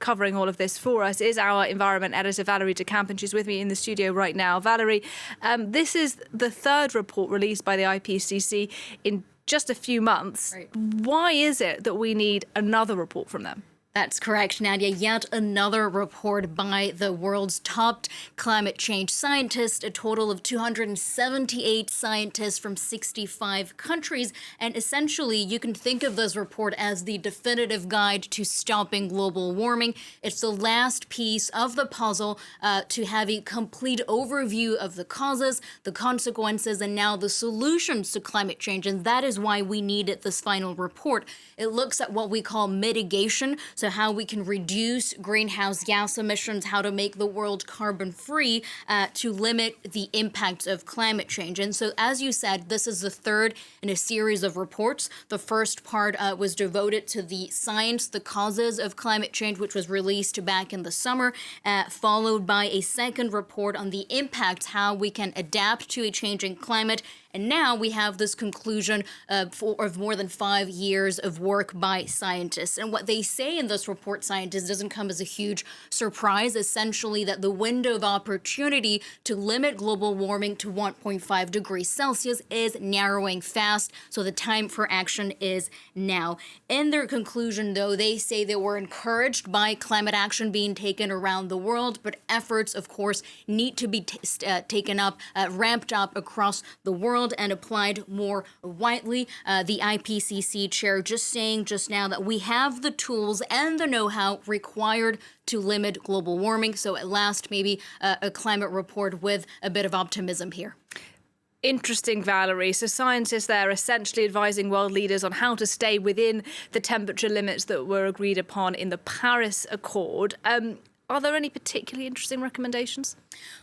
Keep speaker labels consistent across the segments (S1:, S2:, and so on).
S1: covering all of this for us is our Environment Editor Valérie Dekimpe, and she's with me in the studio right now. Valérie, this is the third report released by the IPCC in just a few months.
S2: Right.
S1: Why is it that we need another report from them?
S2: That's correct, Nadia. Yet another report by the world's top climate change scientists, a total of 278 scientists from 65 countries. And essentially, you can think of this report as the definitive guide to stopping global warming. It's the last piece of the puzzle to have a complete overview of the causes, the consequences, and now the solutions to climate change. And that is why we needed this final report. It looks at what we call mitigation. So how we can reduce greenhouse gas emissions, how to make the world carbon-free to limit the impacts of climate change. And so, as you said, this is the third in a series of reports. The first part was devoted to the science, the causes of climate change, which was released back in the summer, followed by a second report on the impacts, how we can adapt to a changing climate. And now we have this conclusion of more than 5 years of work by scientists. And what they say in this report, scientists, doesn't come as a huge surprise, essentially that the window of opportunity to limit global warming to 1.5 degrees Celsius is narrowing fast. So the time for action is now. In their conclusion, though, they say they were encouraged by climate action being taken around the world, but efforts, of course, need to be taken up, ramped up across the world and applied more widely. The IPCC chair just saying just now that we have the tools and the know-how required to limit global warming. So at last, maybe a climate report with a bit of optimism here.
S1: Interesting, Valérie. So scientists there essentially advising world leaders on how to stay within the temperature limits that were agreed upon in the Paris Accord. Are there any particularly interesting recommendations?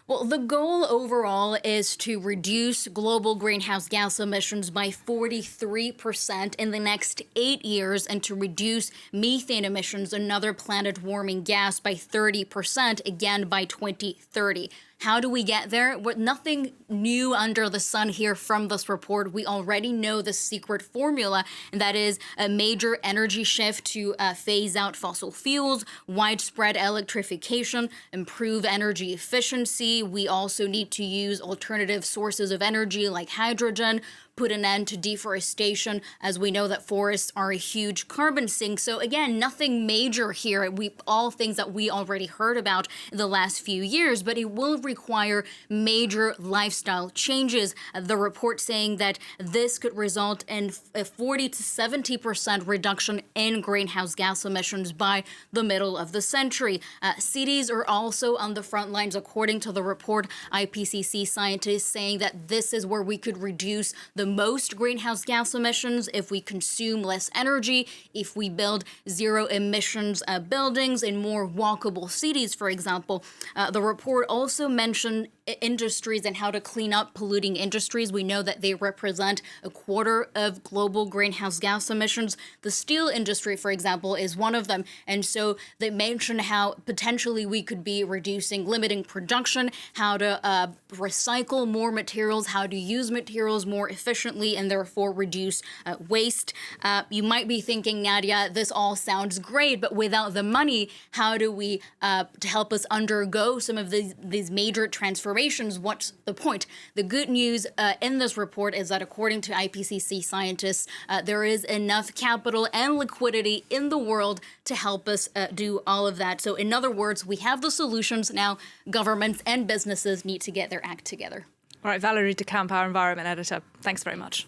S2: Well, the goal overall is to reduce global greenhouse gas emissions by 43% in the next 8 years and to reduce methane emissions, another planet-warming gas, by 30%, again by 2030. How do we get there? Nothing new under the sun here from this report. We already know the secret formula, and that is a major energy shift to phase out fossil fuels, widespread electrification, improve energy efficiency. We also need to use alternative sources of energy like hydrogen, put an end to deforestation, as we know that forests are a huge carbon sink. So again, nothing major here. All things that we already heard about in the last few years, but it will require major lifestyle changes. The report saying that this could result in a 40 to 70% reduction in greenhouse gas emissions by the middle of the century. Cities are also on the front lines, according to the report. IPCC scientists saying that this is where we could reduce the most greenhouse gas emissions if we consume less energy, if we build zero emissions buildings in more walkable cities, for example. The report also mentioned industries and how to clean up polluting industries. We know that they represent a quarter of global greenhouse gas emissions. The steel industry, for example, is one of them. And so they mentioned how potentially we could be limiting production, how to recycle more materials, how to use materials more efficiently and therefore reduce waste. You might be thinking, Nadia, this all sounds great, but without the money, how do we, to help us undergo some of these major transformations, what's the point? The good news in this report is that according to IPCC scientists, there is enough capital and liquidity in the world to help us do all of that. So in other words, we have the solutions now. Governments and businesses need to get their act together.
S1: All right, Valérie Dekimpe, our Environment Editor. Thanks very much.